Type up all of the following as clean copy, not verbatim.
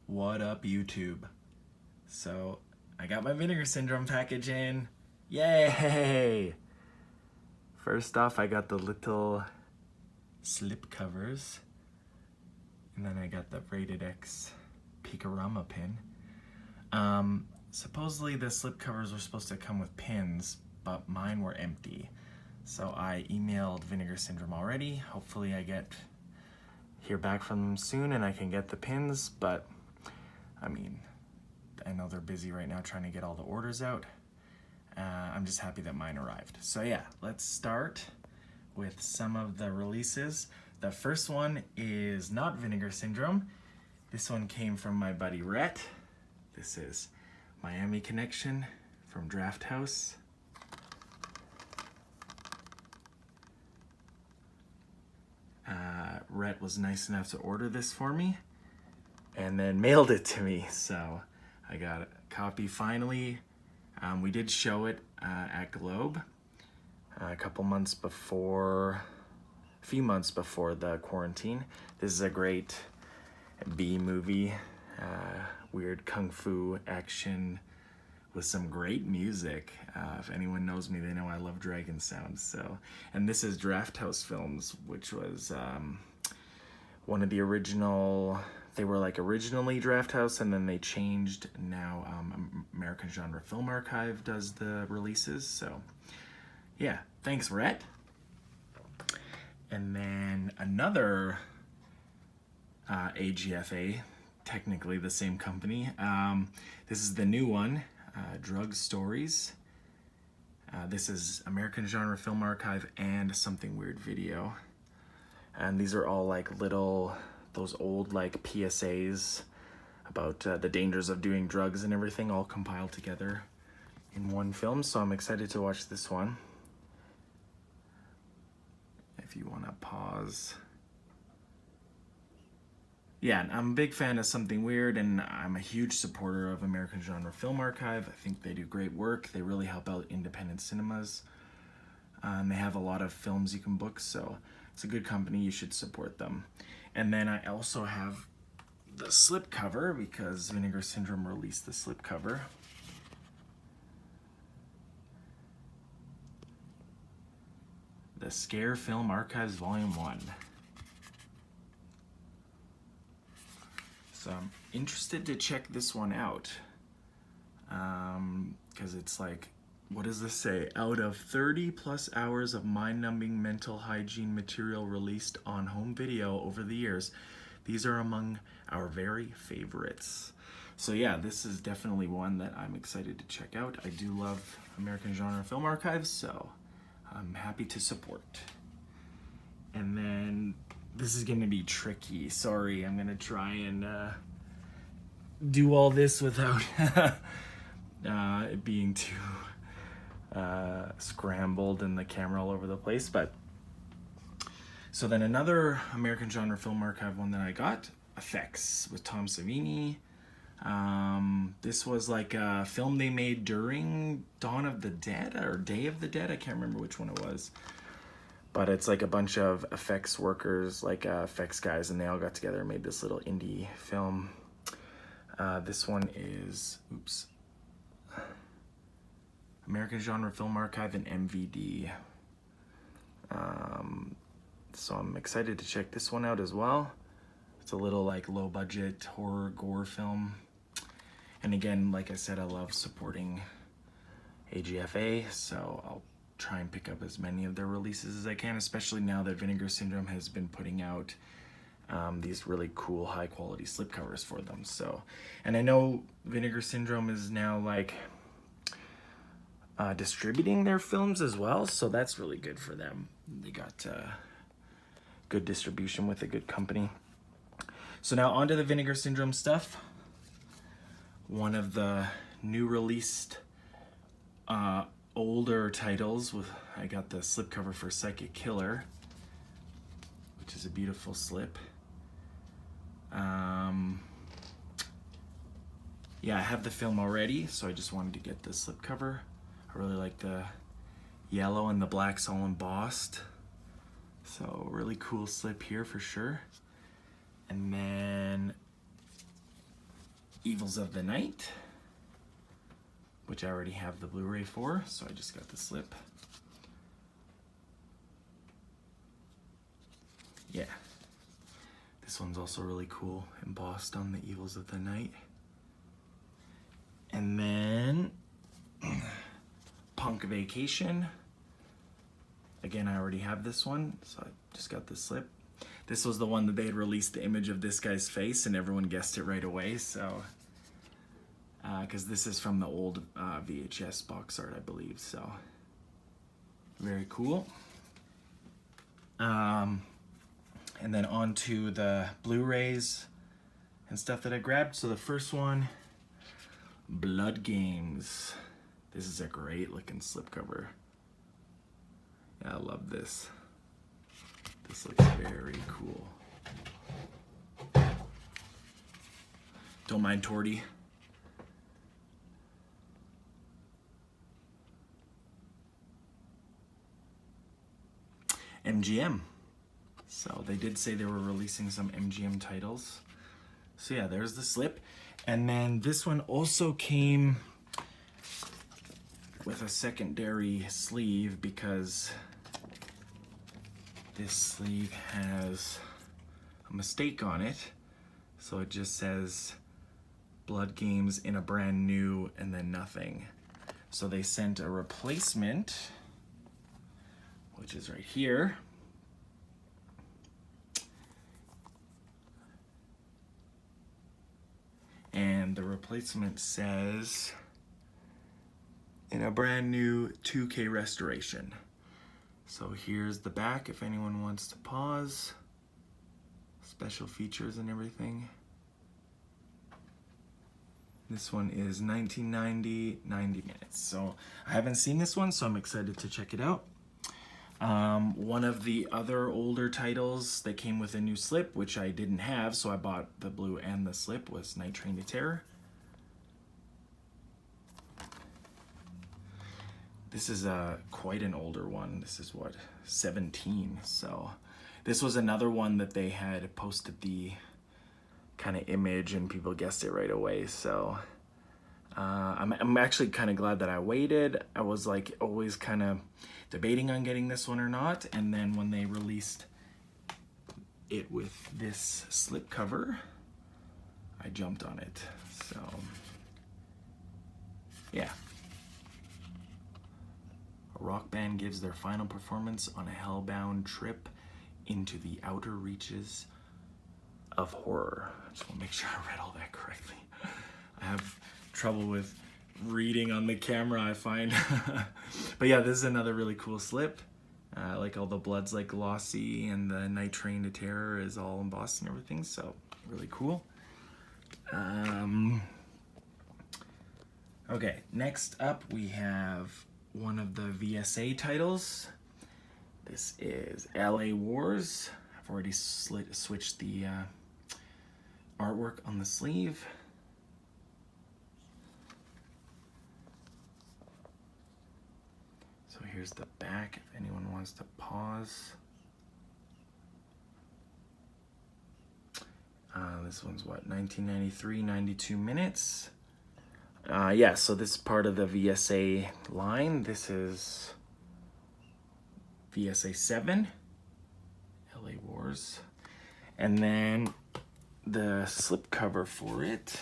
What up, YouTube? So, I got my Vinegar Syndrome package in. Yay! First off, I got the little slip covers. And then I got the Rated X Picorama pin. Supposedly the slip covers were supposed to come with pins, but mine were empty. So I emailed Vinegar Syndrome already. Hopefully I hear back from them soon and I can get the pins, but I mean, I know they're busy right now trying to get all the orders out. I'm just happy that mine arrived. So yeah, let's start with some of the releases. The first one is not Vinegar Syndrome. This one came from my buddy Rhett. This is Miami Connection from Draft House. Rhett was nice enough to order this for me and then mailed it to me. So I got a copy finally. We did show it at Globe a few months before the quarantine. This is a great B movie, weird kung fu action with some great music. If anyone knows me, they know I love dragon sounds. So, and this is Draft House Films, which was one of the original. They were like originally Draft House, and then they changed. Now American Genre Film Archive does the releases. So, yeah, thanks, Rhett. And then another AGFA, technically the same company. This is the new one, Drug Stories. This is American Genre Film Archive and Something Weird Video. And these are all like those old like PSAs about the dangers of doing drugs and everything all compiled together in one film. So I'm excited to watch this one. If you want to pause. Yeah, I'm a big fan of Something Weird, and I'm a huge supporter of American Genre Film Archive. I think they do great work. They really help out independent cinemas. They have a lot of films you can book, so it's a good company. You should support them. And then I also have the slipcover, because Vinegar Syndrome released the slipcover. The Scare Film Archives Volume 1. So I'm interested to check this one out. Because it's like, what does this say? Out of 30 plus hours of mind-numbing mental hygiene material released on home video over the years, these are among our very favorites. So yeah, this is definitely one that I'm excited to check out. I do love American Genre Film Archives, so I'm happy to support. And then this is gonna be tricky. Sorry, I'm gonna try and do all this without it being too scrambled and the camera all over the place. But so then another American Genre Film Archive one that I got, Effects with Tom Savini. This was like a film they made during Dawn of the Dead or Day of the Dead. I can't remember which one it was. But it's like a bunch of effects workers, like effects guys, and they all got together and made this little indie film. This one is, American Genre Film Archive and MVD. So I'm excited to check this one out as well. It's a little like low budget horror gore film. And again, like I said, I love supporting AGFA, so I'll try and pick up as many of their releases as I can, especially now that Vinegar Syndrome has been putting out these really cool high quality slipcovers for them. So, and I know Vinegar Syndrome is now like distributing their films as well, so that's really good for them. They got good distribution with a good company. So now onto the Vinegar Syndrome stuff. One of the new released older titles, I got the slipcover for Psychic Killer, which is a beautiful slip. Yeah, I have the film already, so I just wanted to get the slipcover. I really like the yellow and the black's all embossed. So really cool slip here for sure. And then Evils of the Night, which I already have the Blu-ray for, so I just got the slip. Yeah. This one's also really cool, embossed on the Evils of the Night. And then Punk Vacation. Again, I already have this one, so I just got the slip. This was the one that they had released the image of this guy's face and everyone guessed it right away, so because this is from the old VHS box art, I believe, so very cool. And then on to the Blu-rays and stuff that I grabbed. So the first one, Blood Games. This is a great looking slipcover. Yeah, I love this. This looks very cool. Don't mind Torty. MGM. So they did say they were releasing some MGM titles. So yeah, there's the slip. And then this one also came with a secondary sleeve because this sleeve has a mistake on it. So it just says Blood Games in a brand new and then nothing. So they sent a replacement, which is right here. And the replacement says, in a brand new 2K restoration. So here's the back if anyone wants to pause. Special features and everything. This one is 1990, 90 minutes. So I haven't seen this one, so I'm excited to check it out. One of the other older titles that came with a new slip, which I didn't have, so I bought the blue and the slip, was Night Train to Terror. This is quite an older one. This is what, 17. So this was another one that they had posted the kind of image and people guessed it right away. So I'm actually kind of glad that I waited. I was like always kind of debating on getting this one or not. And then when they released it with this slip cover, I jumped on it. So yeah. A rock band gives their final performance on a hellbound trip into the outer reaches of horror. I just want to make sure I read all that correctly. I have trouble with reading on the camera, I find. But yeah, this is another really cool slip. Like all the blood's like glossy and the Night Train to Terror is all embossed and everything, so really cool. Okay, next up we have one of the VSA titles. This is LA Wars. I've already switched the artwork on the sleeve. So here's the back if anyone wants to pause. This one's what, 1993, 92 minutes. Yeah, so this is part of the VSA line. This is VSA 7, LA Wars. And then the slipcover for it,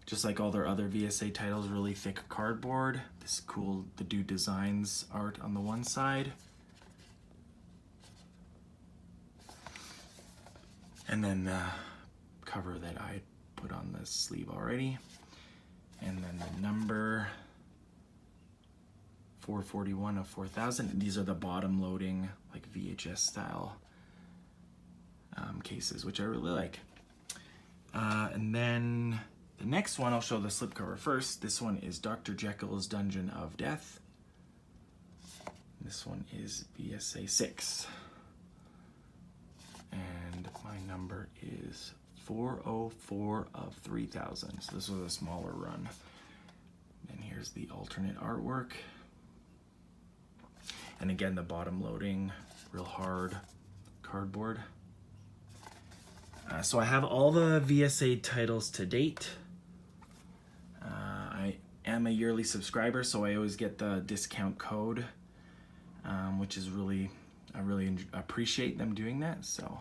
just like all their other VSA titles, really thick cardboard. This is cool, the Dude Designs art on the one side. And then the cover that I put on the sleeve already. And then the number 441 of 4000. These are the bottom loading, like VHS style cases, which I really like. And then the next one, I'll show the slipcover first. This one is Dr. Jekyll's Dungeon of Death. This one is VSA 6. And my number is 404 of 3000. So this was a smaller run. And here's the alternate artwork. And again, the bottom loading, real hard cardboard. So I have all the VSA titles to date. I am a yearly subscriber, so I always get the discount code, which is I really appreciate them doing that. So,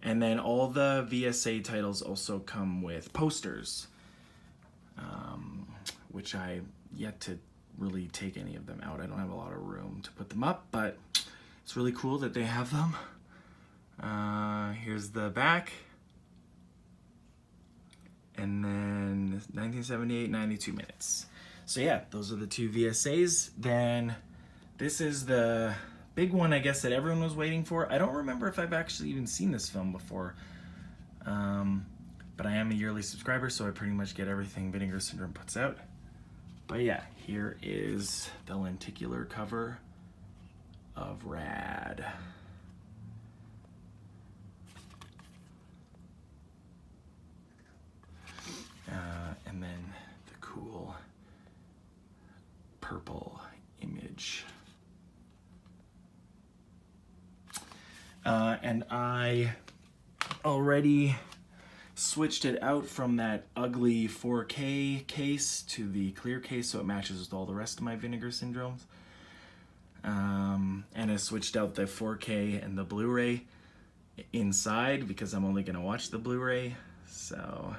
and then all the VSA titles also come with posters, which I yet to really take any of them out. I don't have a lot of room to put them up, but it's really cool that they have them. Here's the back. And then 1978, 92 minutes. So yeah, those are the two VSAs. Then this is the big one, I guess, that everyone was waiting for. I don't remember if I've actually even seen this film before. But I am a yearly subscriber, so I pretty much get everything Vinegar Syndrome puts out. But yeah, here is the lenticular cover of Rad. And then the cool purple image. And I already switched it out from that ugly 4K case to the clear case so it matches with all the rest of my Vinegar Syndromes. And I switched out the 4K and the Blu-ray inside because I'm only gonna watch the Blu-ray. So,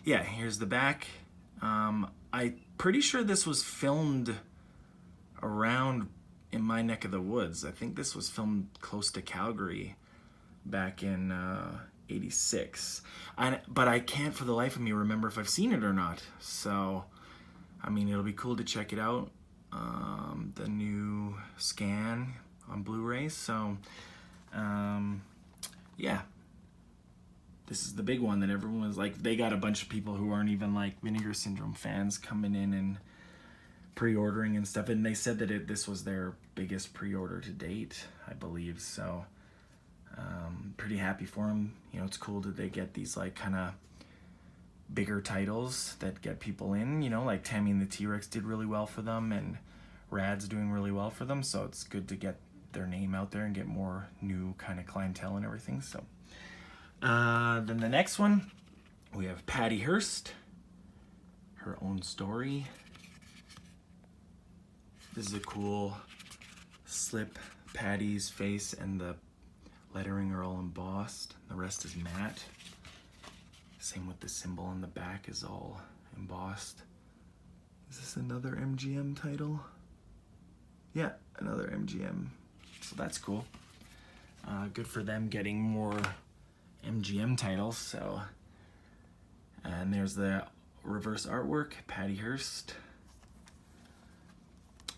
yeah, here's the back. I'm pretty sure this was filmed around in my neck of the woods. I think this was filmed close to Calgary back in 86. But I can't for the life of me remember if I've seen it or not. So, I mean, it'll be cool to check it out. The new scan on Blu-ray. So, yeah. This is the big one that everyone was like, they got a bunch of people who aren't even like Vinegar Syndrome fans coming in and pre-ordering and stuff, and they said that this was their biggest pre-order to date, I believe. So pretty happy for them. You know, it's cool that they get these like kind of bigger titles that get people in, you know, like Tammy and the T-Rex did really well for them, and Rad's doing really well for them, so it's good to get their name out there and get more new kind of clientele and everything. So then the next one, we have Patty Hearst, Her Own Story. This is a cool slip. Patty's face and the lettering are all embossed. The rest is matte. Same with the symbol on the back is all embossed. Is this another MGM title? Yeah, another MGM. So that's cool. Good for them getting more MGM titles. So, and there's the reverse artwork, Patty Hearst.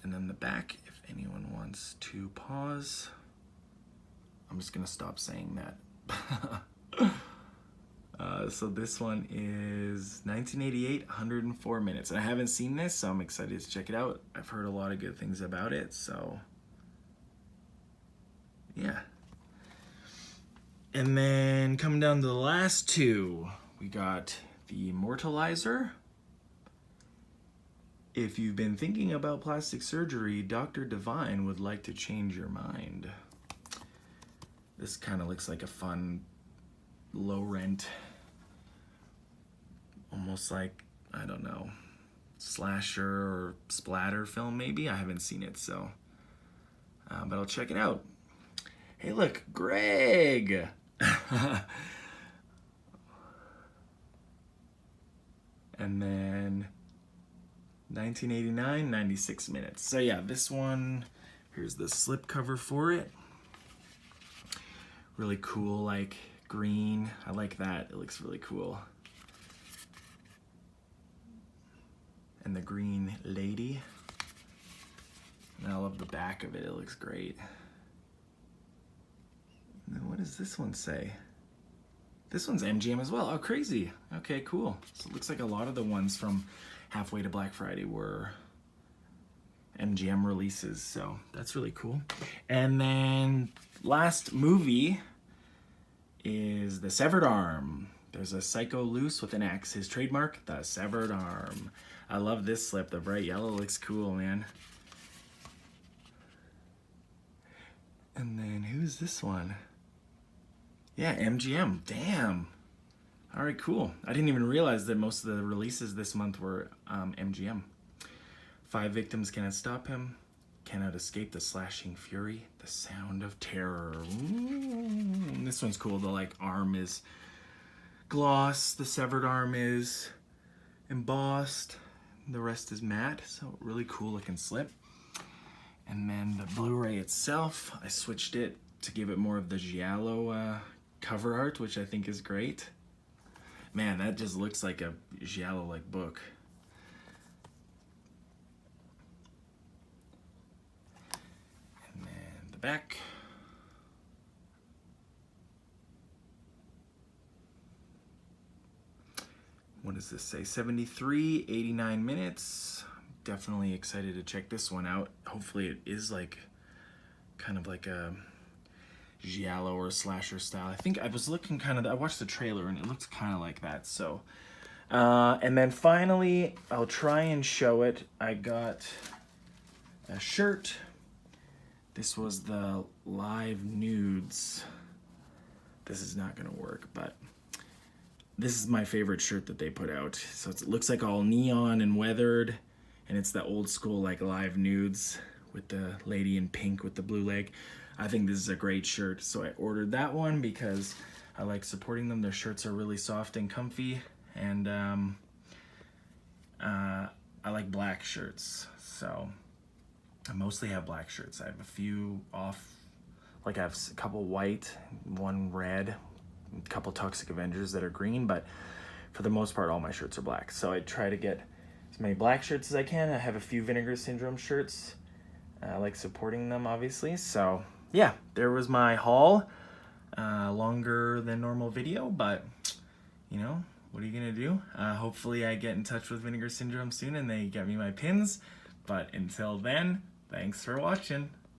And then the back, if anyone wants to pause. I'm just gonna stop saying that. So this one is 1988, 104 minutes. And I haven't seen this, so I'm excited to check it out. I've heard a lot of good things about it, so yeah. And then coming down to the last two, we got the Immortal Iser. If you've been thinking about plastic surgery, Dr. Divine would like to change your mind. This kind of looks like a fun, low-rent, almost like, I don't know, slasher or splatter film maybe. I haven't seen it, so, but I'll check it out. Hey, look, Greg! And then 1989, 96 minutes. So yeah, this one, here's the slip cover for it. Really cool, like green. I like that. It looks really cool. And the green lady. And I love the back of it. It looks great. And then what does this one say? This one's MGM as well. Oh, crazy. Okay, cool. So it looks like a lot of the ones from halfway to Black Friday were MGM releases, so that's really cool. And then last movie is The Severed Arm. There's a psycho loose with an axe. His trademark, The Severed Arm. I love this slip. The bright yellow looks cool, man. And then who's this one? Yeah, MGM. Damn. All right, cool. I didn't even realize that most of the releases this month were MGM. 5 victims cannot stop him. Cannot escape the slashing fury. The sound of terror. Ooh. This one's cool. The like arm is gloss. The severed arm is embossed. The rest is matte. So really cool looking slip. And then the Blu-ray itself, I switched it to give it more of the giallo cover art, which I think is great. Man, that just looks like a giallo-like book. And then the back. What does this say? 73, 89 minutes. Definitely excited to check this one out. Hopefully it is like kind of like a giallo or slasher style. I think I was looking kind of, I watched the trailer and it looks kind of like that. So, and then finally, I'll try and show it. I got a shirt. This was the Live Nudes. This is not gonna work, but this is my favorite shirt that they put out. So it looks like all neon and weathered, and it's the old school like Live Nudes with the lady in pink with the blue leg. I think this is a great shirt, so I ordered that one because I like supporting them. Their shirts are really soft and comfy, and I like black shirts, so I mostly have black shirts. I have a few off, like I have a couple white, one red, a couple Toxic Avengers that are green, but for the most part all my shirts are black. So I try to get as many black shirts as I can. I have a few Vinegar Syndrome shirts. I like supporting them, obviously. So yeah, there was my haul. Longer than normal video, but you know, what are you gonna do? Hopefully I get in touch with Vinegar Syndrome soon and they get me my pins. But until then, thanks for watching.